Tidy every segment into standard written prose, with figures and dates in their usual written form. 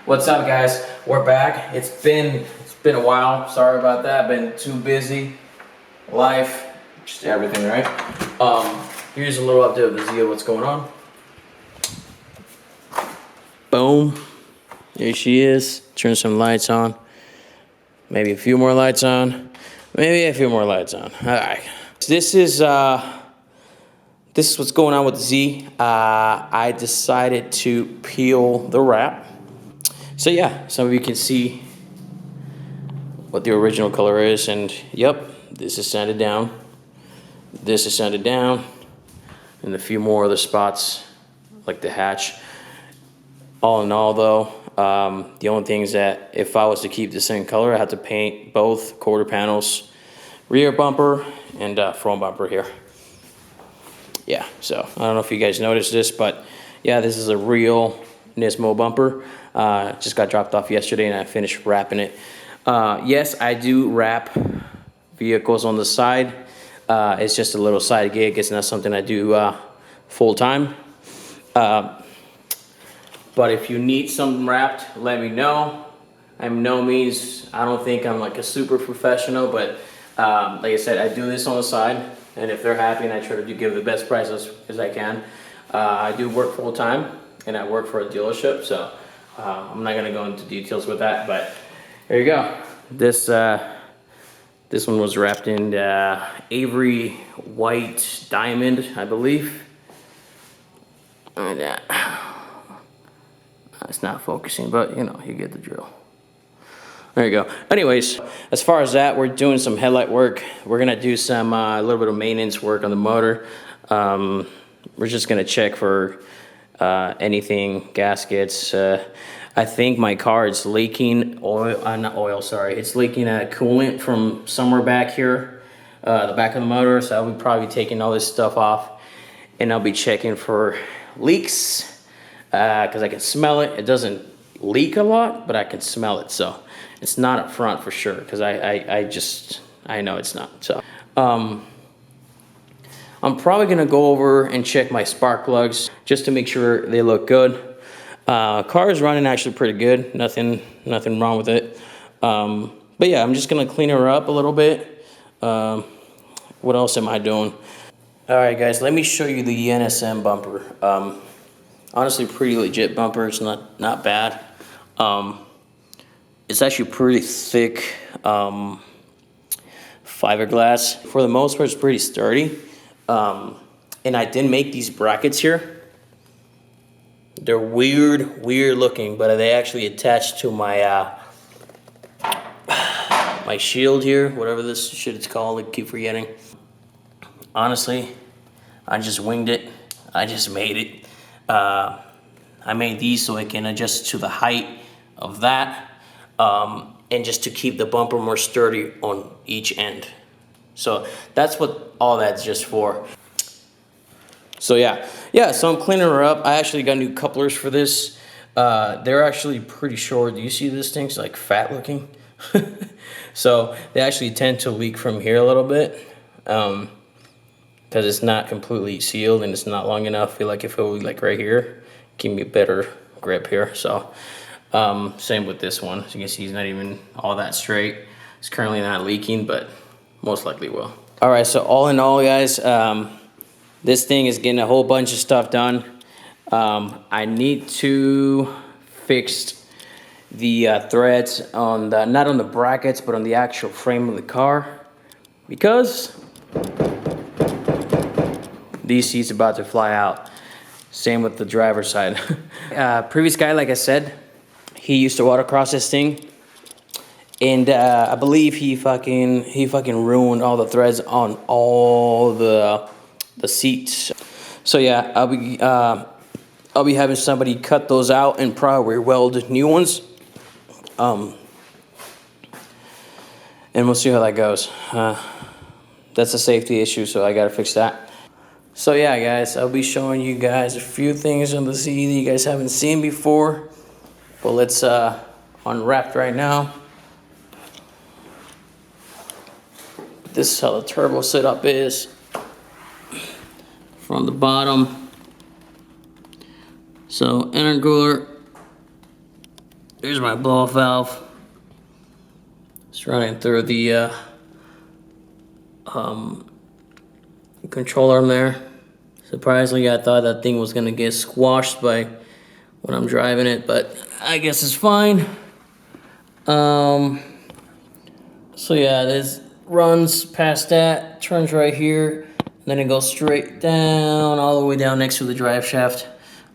What's up, guys? We're back. It's been a while. Sorry about that. Been too busy. Life, just everything, right? Here's a little update of the Zia. What's going on? Boom. There she is. Turn some lights on. Maybe a few more lights on. Maybe a few more lights on. All right. This is what's going on with the Z. I decided to peel the wrap. So yeah, some of you can see what the original color is, and yep, this is sanded down. This is sanded down, and a few more other spots, like the hatch. All in all, though, the only thing is that if I was to keep the same color, I had to paint both quarter panels, rear bumper, and front bumper here. Yeah, so I don't know if you guys noticed this, but yeah, this is a real Nismo bumper. Just got dropped off yesterday and I finished wrapping it. Yes, I do wrap vehicles on the side. It's just a little side gig. It's not something I do full time. But if you need something wrapped, let me know. I'm no means, I don't think I'm like a super professional, but like I said, I do this on the side, and if they're happy, and I try to give the best price as I can. I do work full time, and I work for a dealership, so I'm not gonna go into details with that, but there you go. This one was wrapped in Avery white diamond, I believe. And it's not focusing, but you know, you get the drill. There you go. Anyways, as far as that, we're doing some headlight work. We're gonna do some a little bit of maintenance work on the motor. We're just gonna check for anything, gaskets. I think my car is leaking oil, not oil, sorry. It's leaking coolant from somewhere back here, the back of the motor. So I'll be probably taking all this stuff off, and I'll be checking for leaks, because I can smell it. It doesn't leak a lot, but I can smell it. So it's not up front for sure, because I know it's not. So I'm probably gonna go over and check my spark plugs just to make sure they look good. Car is running actually pretty good. Nothing wrong with it. But yeah, I'm just gonna clean her up a little bit. What else am I doing? All right, guys, let me show you the NSM bumper. Honestly, pretty legit bumper. It's not bad. It's actually pretty thick fiberglass. For the most part, it's pretty sturdy. And I did make these brackets here. They're weird looking, but they actually attach to my my shield here, whatever this shit is called. I keep forgetting. Honestly, I just winged it. I just made it. I made these so I can adjust to the height of that, and just to keep the bumper more sturdy on each end. So that's what all that's just for. So yeah, so I'm cleaning her up. I actually got new couplers for this. They're actually pretty short. Do you see this thing's like fat looking? So they actually tend to leak from here a little bit, because it's not completely sealed and it's not long enough. I feel like if it was like right here, give me a better grip here. So same with this one. As you can see, it's not even all that straight. It's currently not leaking, but most likely will. All right, so all in all, guys, this thing is getting a whole bunch of stuff done. I need to fix the threads on the, not on the brackets, but on the actual frame of the car, because these seats are about to fly out. Same with the driver's side. Previous guy, like I said, he used to autocross this thing, and I believe he fucking ruined all the threads on all the seats. So yeah, I'll be having somebody cut those out and probably weld new ones. And we'll see how that goes. That's a safety issue, so I gotta fix that. So yeah, guys, I'll be showing you guys a few things on the Z that you guys haven't seen before. But let's unwrap right now. This is how the turbo setup is. From the bottom. So intercooler Here's my blow-off valve. It's running through the control arm there. Surprisingly, I thought that thing was gonna get squashed by when I'm driving it, but I guess it's fine. So yeah, this runs past that, turns right here, and then it goes straight down, all the way down next to the drive shaft,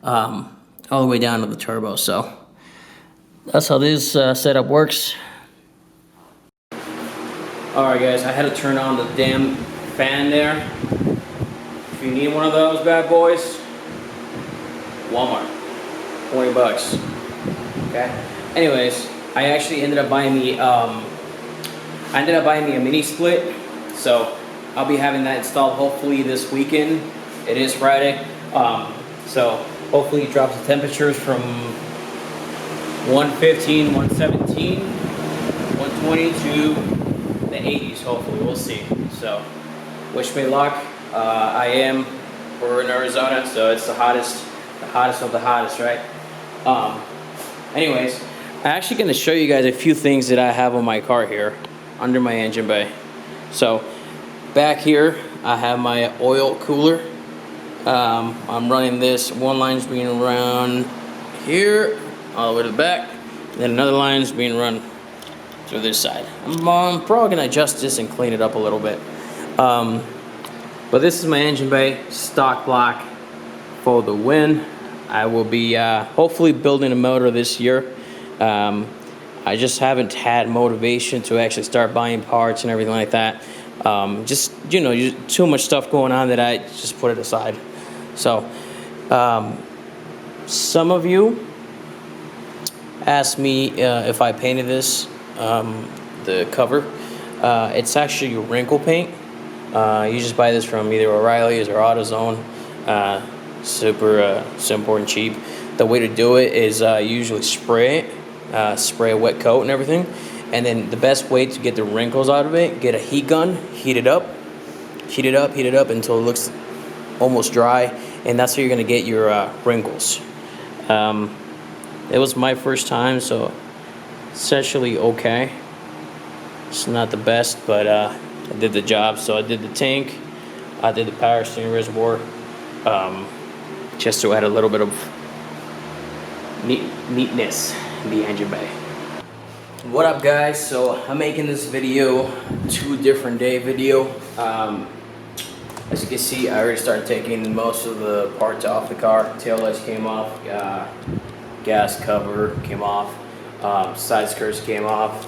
all the way down to the turbo. So that's how this setup works. Alright guys, I had to turn on the damn fan there. If you need one of those bad boys, Walmart, 20 bucks. Okay. Anyways, I actually ended up buying me a mini split, so I'll be having that installed hopefully this weekend. It is Friday, so hopefully it drops the temperatures from 115, 117, 120 to the 80s. Hopefully, we'll see. So, wish me luck. We're in Arizona, so it's the hottest of the hottest, right? Anyways, I'm actually going to show you guys a few things that I have on my car here under my engine bay. So back here I have my oil cooler. I'm running this. One line's being run here all the way to the back, and then another line's being run through this side. I'm probably going to adjust this and clean it up a little bit. But this is my engine bay, stock block for the win. I will be hopefully building a motor this year. I just haven't had motivation to actually start buying parts and everything like that. Just, you know, too much stuff going on that I just put it aside. So, some of you asked me if I painted this, the cover. It's actually wrinkle paint. You just buy this from either O'Reilly's or AutoZone. Super simple and cheap. The way to do it is you usually spray it, spray a wet coat and everything, and then the best way to get the wrinkles out of it, get a heat gun, heat it up until it looks almost dry, and that's how you're gonna get your wrinkles. It was my first time, so it's actually okay. It's not the best, but I did the job. So I did the tank, I did the power steering reservoir, just to add a little bit of neatness in the engine bay. What up guys? So I'm making this video, 2 different day video. As you can see, I already started taking most of the parts off the car. Tail lights came off, gas cover came off, side skirts came off.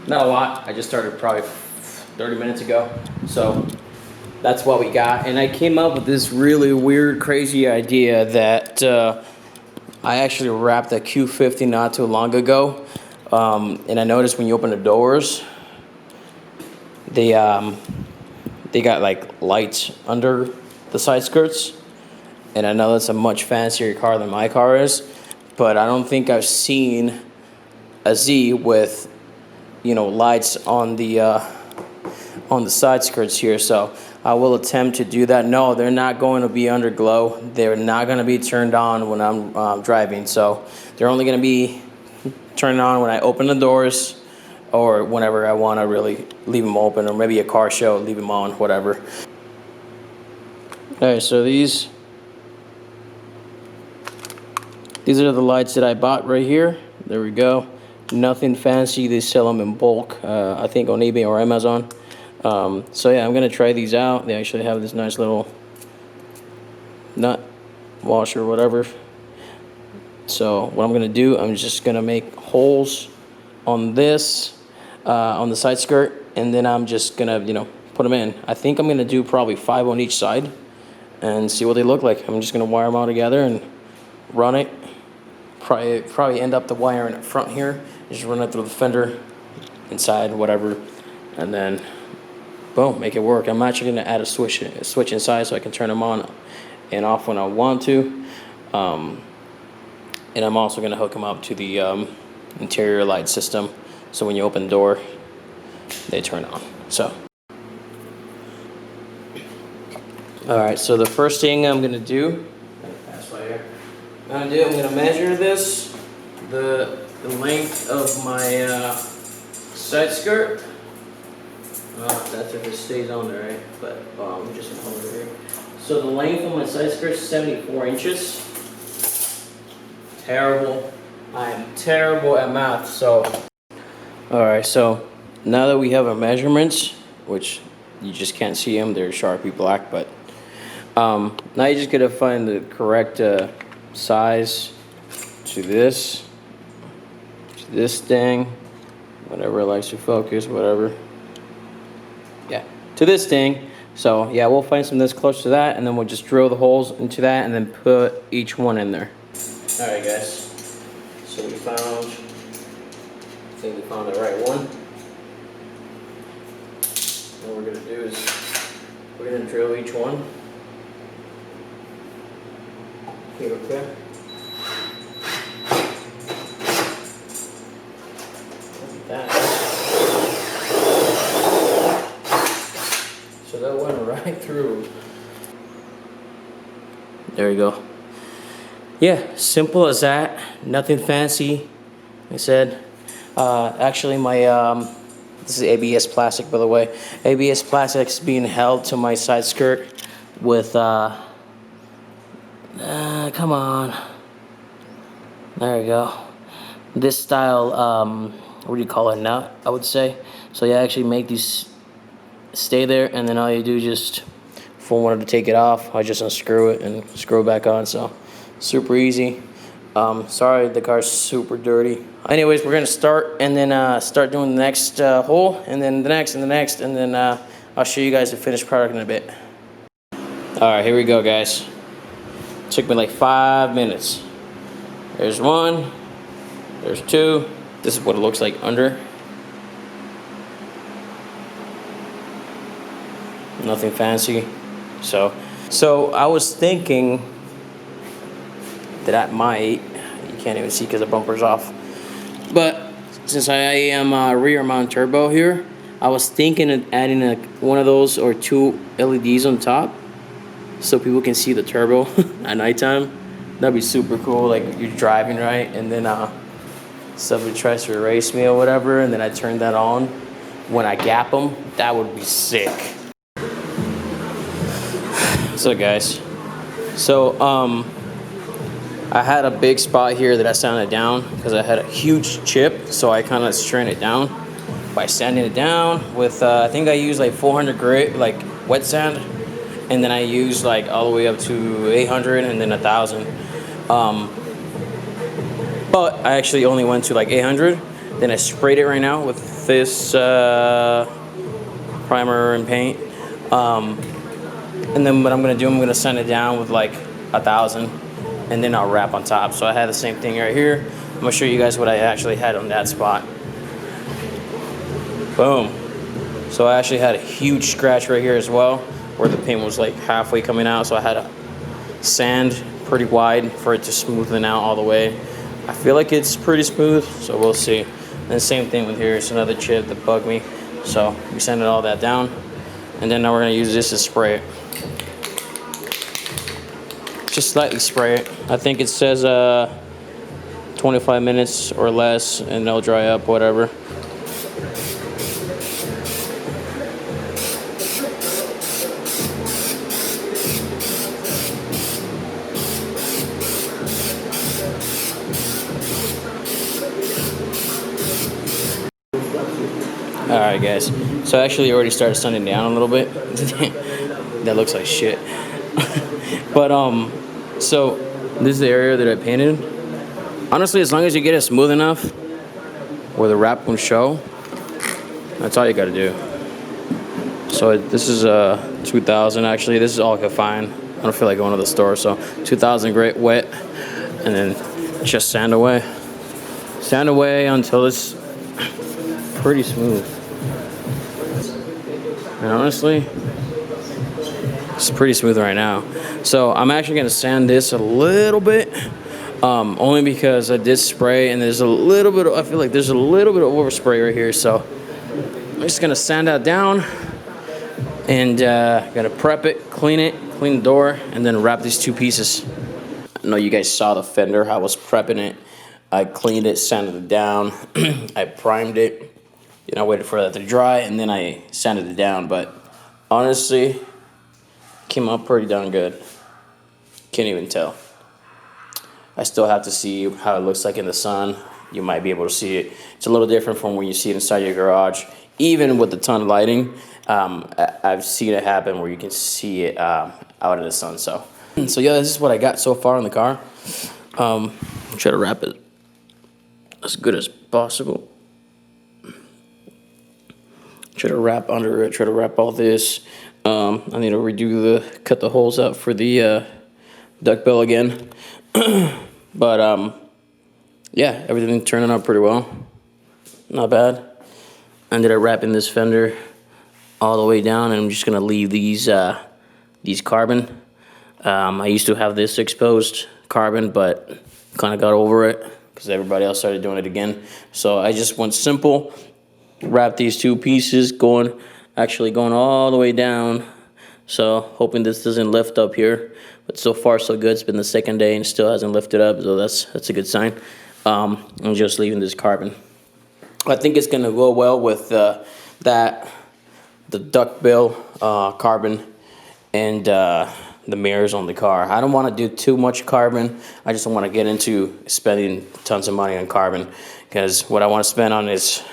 Not a lot. I just started probably 30 minutes ago. So that's what we got. And I came up with this really weird, crazy idea that I actually wrapped a Q50 not too long ago. And I noticed when you open the doors, they got like lights under the side skirts. And I know that's a much fancier car than my car is, but I don't think I've seen a Z with, you know, lights on the side skirts here. So I will attempt to do that. No, they're not going to be under glow. They're not going to be turned on when I'm driving. So they're only going to be turned on when I open the doors, or whenever I want to really leave them open, or maybe a car show, leave them on, whatever. Okay, so these are the lights that I bought right here. There we go. Nothing fancy. They sell them in bulk, I think on eBay or Amazon. So yeah, I'm gonna try these out. They actually have this nice little nut washer or whatever. So what I'm gonna do, I'm just gonna make holes on this, on the side skirt, and then I'm just gonna, you know, put them in. I think I'm gonna do probably 5 on each side and see what they look like. I'm just gonna wire them all together and run it. Probably end up the wire in the front here. Just run it through the fender, inside, whatever, and then boom, make it work. I'm actually gonna add a switch inside so I can turn them on and off when I want to. And I'm also gonna hook them up to the interior light system, so when you open the door, they turn on. So, all right. So the first thing I'm gonna do, pass by here. I'm gonna measure this, the length of my side skirt. That's if it stays on there, right? But I'm just gonna hold it here. So the length of my side skirt is 74 inches. Terrible. I am terrible at math. So, all right. So now that we have our measurements, which you just can't see them, they're Sharpie black, but now you just gotta find the correct size to this thing, whatever likes to focus, whatever. Yeah, to this thing. So yeah, we'll find something that's close to that, and then we'll just drill the holes into that, and then put each one in there. All right, guys. So I think we found the right one. What we're gonna do is we're gonna drill each one. Here, okay. Look at that. So that went right through. There you go. Yeah, simple as that. Nothing fancy. Like I said, actually my this is ABS plastic, by the way. ABS plastic's being held to my side skirt with come on. There you go. This style, what do you call it, nut, I would say. So you actually make these stay there, and then all you do is just, if I wanted to take it off, I just unscrew it and screw it back on. So super easy. Sorry, the car's super dirty. Anyways, we're gonna start and then start doing the next hole, and then the next and the next, and then I'll show you guys the finished product in a bit. All right, here we go, guys. Took me like 5 minutes. There's one, there's two. This is what it looks like under. Nothing fancy. So I was thinking that I might, you can't even see because the bumper's off, but since I am rear mount turbo here, I was thinking of adding one of those or two LEDs on top, so people can see the turbo at nighttime. That'd be super cool. Like you're driving, right, and then somebody tries to erase me or whatever, and then I turn that on when I gap them. That would be sick. So guys, I had a big spot here that I sanded down because I had a huge chip, so I kind of strained it down by sanding it down with I think I used like 400 grit, like wet sand, and then I used like all the way up to 800 and then 1,000. But I actually only went to like 800. Then I sprayed it right now with this primer and paint. And then what I'm gonna do, I'm gonna sand it down with like 1,000, and then I'll wrap on top. So I had the same thing right here. I'm gonna show you guys what I actually had on that spot. Boom. So I actually had a huge scratch right here as well, where the paint was like halfway coming out. So I had to sand pretty wide for it to smoothen out all the way. I feel like it's pretty smooth, so we'll see. And the same thing with here. It's another chip that bugged me. So we sanded all that down, and then now we're gonna use this to spray it. Just slightly spray it. I think it says 25 minutes or less, and they'll dry up, whatever. All right, guys. So I actually already started sunning down a little bit. That looks like shit. But so this is the area that I painted. Honestly, as long as you get it smooth enough where the wrap won't show, that's all you gotta do. So this is 2,000 actually. This is all I could find. I don't feel like going to the store, so 2,000 grit wet, and then just sand away. Sand away until it's pretty smooth. And honestly, it's pretty smooth right now. So I'm actually gonna sand this a little bit, only because I did spray, and there's a little bit of, I feel like there's a little bit of overspray right here. So I'm just gonna sand that down, and gonna prep it, clean the door, and then wrap these two pieces. know you guys saw the fender. I was prepping it. I cleaned it, sanded it down. I primed it. I waited for that to dry, and then I sanded it down. But honestly, came out pretty darn good. Can't even tell. I still have to see how it looks like in the sun. You might be able to see it. It's a little different from when you see it inside your garage. Even with the ton of lighting, I've seen it happen where you can see it out in the sun. So yeah, this is what I got so far in the car. Try to wrap it as good as possible. Try to wrap under it. Try to wrap all this. I need to cut the holes out for the duckbill again. But yeah, everything turning out pretty well. Not bad. Ended up wrapping this fender all the way down, and I'm just gonna leave these carbon. I used to have this exposed carbon, but kind of got over it because everybody else started doing it again. So I just went simple. Wrap these two pieces actually going all the way down. So hoping this doesn't lift up here, but so far so good. It's been the second day and still hasn't lifted up, so that's a good sign. I'm just leaving this carbon. I think it's gonna go well with the duckbill carbon and the mirrors on the car. I don't want to do too much carbon. I just don't want to get into spending tons of money on carbon, because what I want to spend on is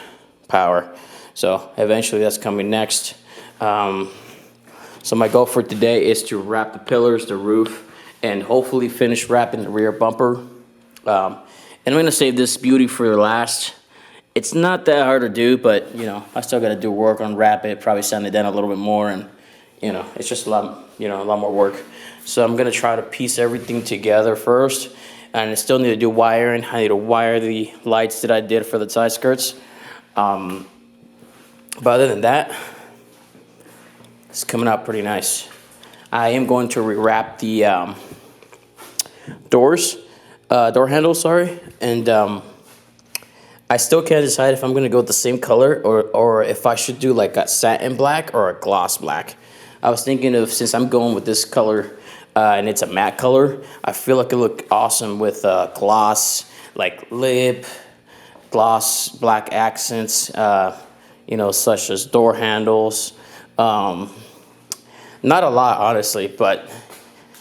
power. So eventually that's coming next. So my goal for today is to wrap the pillars, the roof, and hopefully finish wrapping the rear bumper. And I'm gonna save this beauty for last. It's not that hard to do, but I still gotta do work on wrap it, probably sand it down a little bit more, and it's just a lot more work. So I'm gonna try to piece everything together first, and I still need to do wiring. I need to wire the lights that I did for the side skirts. But other than that, it's coming out pretty nice. I am going to rewrap the door handles, and I still can't decide if I'm gonna go with the same color or if I should do like a satin black or a gloss black. I was thinking of, since I'm going with this color and it's a matte color, I feel like it look awesome with gloss, like lip, gloss, black accents, such as door handles. Not a lot, honestly, but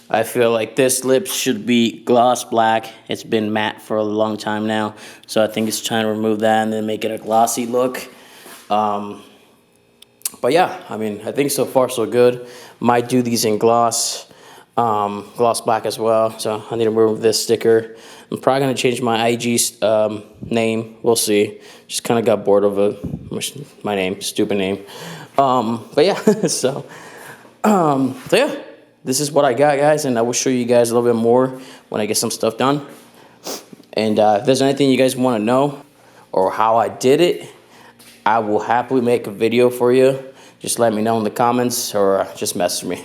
I feel like this lip should be gloss black. It's been matte for a long time now, so I think it's trying to remove that and then make it a glossy look. But yeah, I mean, I think so far so good. Might do these in gloss black as well. So I need to remove this sticker. I'm probably gonna change my IG name. We'll see. Just kind of got bored of my name, stupid name. But yeah, so yeah, this is what I got, guys, and I will show you guys a little bit more when I get some stuff done. And if there's anything you guys want to know or how I did it, I will happily make a video for you. Just let me know in the comments or just message me.